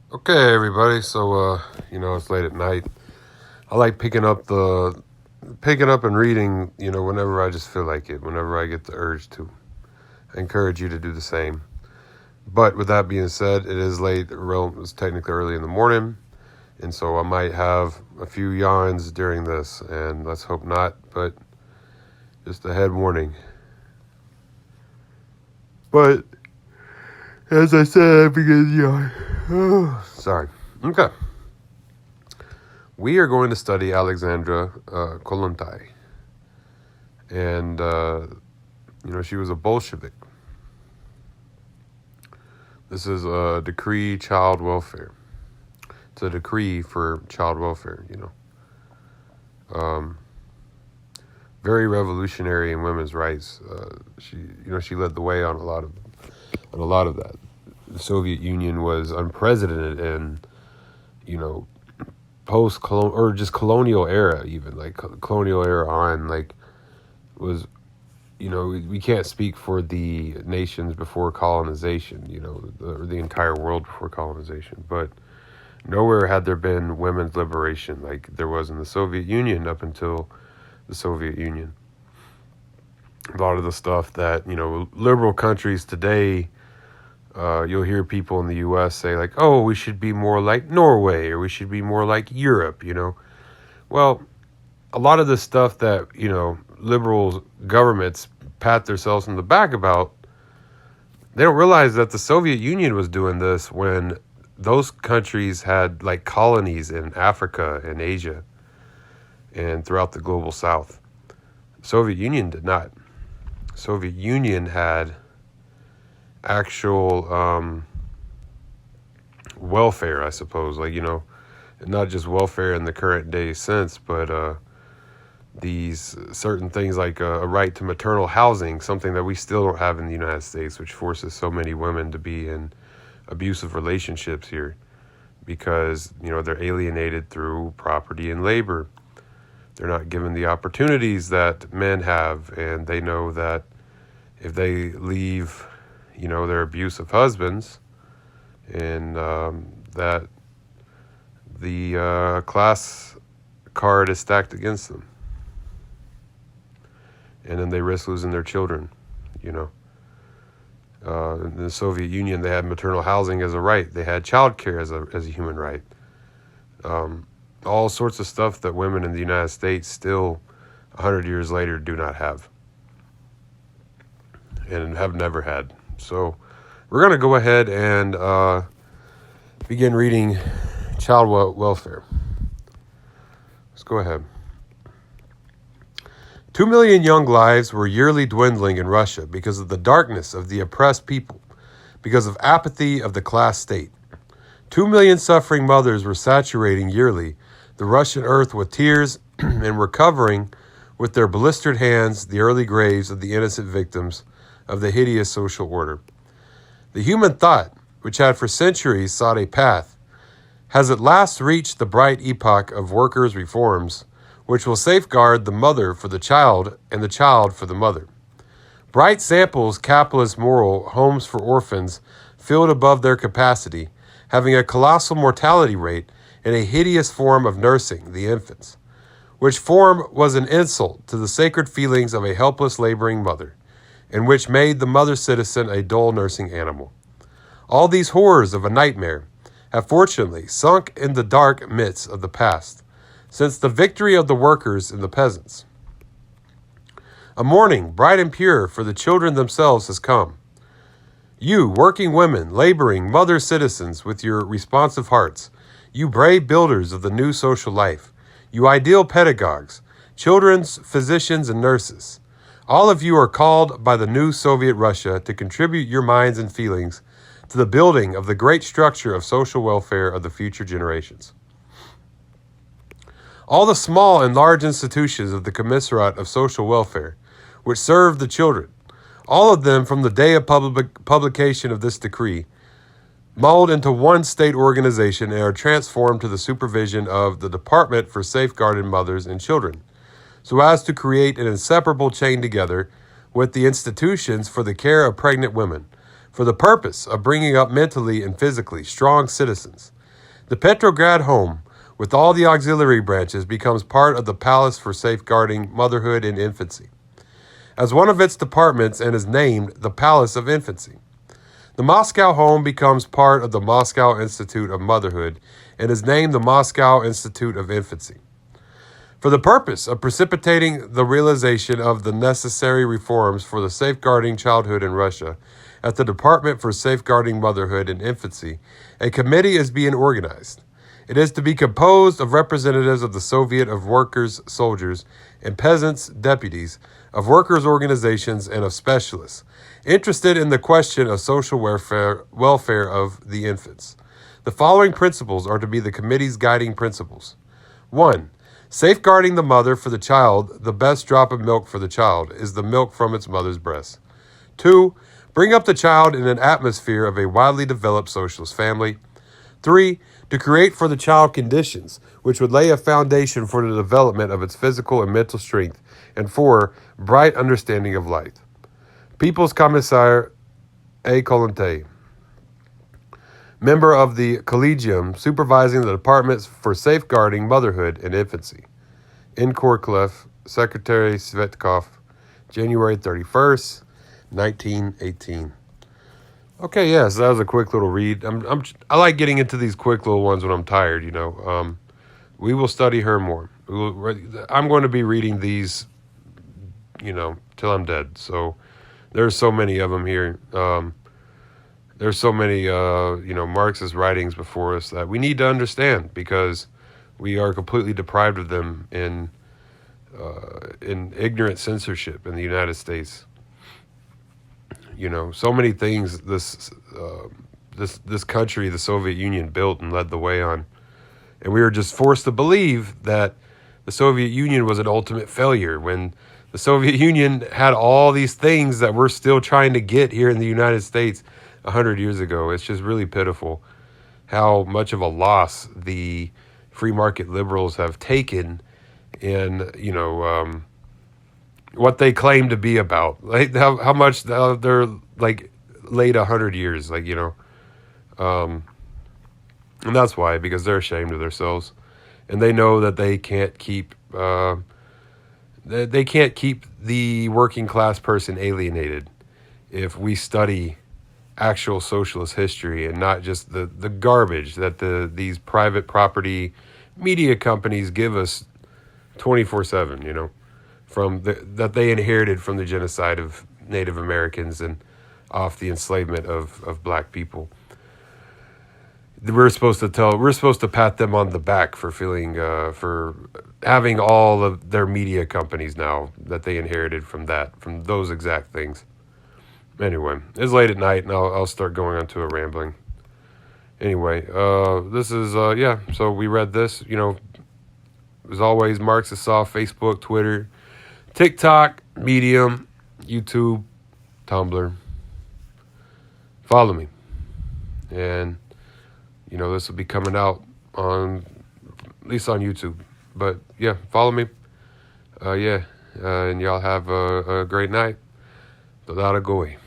Okay, everybody. So, it's late at night. I like picking up and reading. Whenever I just feel like it, whenever I get the urge to. I encourage you to do the same. But with that being said, it is late. It's technically early in the morning, and so I might have a few yawns during this, and let's hope not. But just a head warning. But as I said, I begin to yawn. Sorry. Okay. We are going to study Alexandra Kollontai. And, she was a Bolshevik. This is a decree child welfare. It's a decree for child welfare, Very revolutionary in women's rights. She led the way on a lot of that. The Soviet Union was unprecedented in, post-colonial or just colonial era, even like colonial era on, was, we can't speak for the nations before colonization, the entire world before colonization, but nowhere had there been women's liberation like there was in the Soviet Union up until the Soviet Union. A lot of the stuff that, liberal countries today, you'll hear people in the U.S. say like, oh, we should be more like Norway or we should be more like Europe, Well, a lot of the stuff that, liberal governments pat themselves on the back about, they don't realize that the Soviet Union was doing this when those countries had like colonies in Africa and Asia and throughout the global South. The Soviet Union did not. The Soviet Union had actual welfare, I suppose, not just welfare in the current day sense, but these certain things like a right to maternal housing, something that we still don't have in the United States, which forces so many women to be in abusive relationships here because, they're alienated through property and labor. They're not given the opportunities that men have, and they know that if they leave, their abusive husbands, and that the class card is stacked against them. And then they risk losing their children, In the Soviet Union, they had maternal housing as a right. They had child care as a human right. All sorts of stuff that women in the United States still 100 years later do not have and have never had. So we're going to go ahead and begin reading child welfare. Let's go ahead. 2 million young lives were yearly dwindling in Russia because of the darkness of the oppressed people, because of apathy of the class state. 2 million suffering mothers were saturating yearly the Russian earth with tears and were covering with their blistered hands the early graves of the innocent victims of the hideous social order. The human thought, which had for centuries sought a path, has at last reached the bright epoch of workers' reforms, which will safeguard the mother for the child and the child for the mother. Bright samples, capitalist moral homes for orphans filled above their capacity, having a colossal mortality rate and a hideous form of nursing the infants, which form was an insult to the sacred feelings of a helpless laboring mother, and which made the mother citizen a dull nursing animal. All these horrors of a nightmare have fortunately sunk in the dark midst of the past, since the victory of the workers and the peasants. A morning, bright and pure, for the children themselves has come. You, working women, laboring, mother citizens with your responsive hearts, you brave builders of the new social life, you ideal pedagogues, children's physicians and nurses, all of you are called by the new Soviet Russia to contribute your minds and feelings to the building of the great structure of social welfare of the future generations. All the small and large institutions of the Commissariat of Social Welfare, which serve the children, all of them from the day of publication of this decree, mold into one state organization and are transformed to the supervision of the Department for Safeguarded Mothers and Children, so as to create an inseparable chain together with the institutions for the care of pregnant women, for the purpose of bringing up mentally and physically strong citizens, The Petrograd home, with all the auxiliary branches, becomes part of the Palace for Safeguarding Motherhood and Infancy, as one of its departments, and is named the Palace of Infancy. The Moscow home becomes part of the Moscow Institute of Motherhood and is named the Moscow Institute of Infancy. For the purpose of precipitating the realization of the necessary reforms for the safeguarding childhood in Russia, at the Department for Safeguarding Motherhood and Infancy, a committee is being organized. It is to be composed of representatives of the Soviet of Workers, Soldiers, and Peasants, deputies, of workers' organizations, and of specialists interested in the question of social welfare of the infants. The following principles are to be the committee's guiding principles. 1. Safeguarding the mother. For the child, the best drop of milk for the child is the milk from its mother's breast. 2. Bring up the child in an atmosphere of a widely developed socialist family. 3. To create for the child conditions which would lay a foundation for the development of its physical and mental strength. And 4. Bright understanding of life. People's Commissar A. Kollontai, member of the Collegium supervising the Departments for Safeguarding Motherhood and Infancy. In Korklev, Secretary Svetkov, January 31st, 1918. Okay, yeah, so that was a quick little read. I like getting into these quick little ones when I'm tired, you know. We will study her more. I'm going to be reading these, you know, till I'm dead. So there's so many of them here. There's so many, Marxist writings before us that we need to understand because we are completely deprived of them in ignorant censorship in the United States. You know, so many things this country, the Soviet Union, built and led the way on. And we were just forced to believe that the Soviet Union was an ultimate failure when the Soviet Union had all these things that we're still trying to get here in the United States 100 years ago. It's just really pitiful how much of a loss the free market liberals have taken in, what they claim to be about. Like how much they're like late 100 years, and that's why, because they're ashamed of themselves and they know that they can't keep the working class person alienated if we study actual socialist history and not just the garbage that these private property media companies give us 24/7, from that they inherited from the genocide of Native Americans and off the enslavement of black people. We're supposed to pat them on the back for for having all of their media companies now that they inherited from those exact things. Anyway, it's late at night and I'll start going on to a rambling. Anyway, this is, so we read this, as always, Marxist Soft, Facebook, Twitter, TikTok, Medium, YouTube, Tumblr. Follow me. And, this will be coming out at least on YouTube. But, yeah, follow me. And y'all have a great night. Todara goy.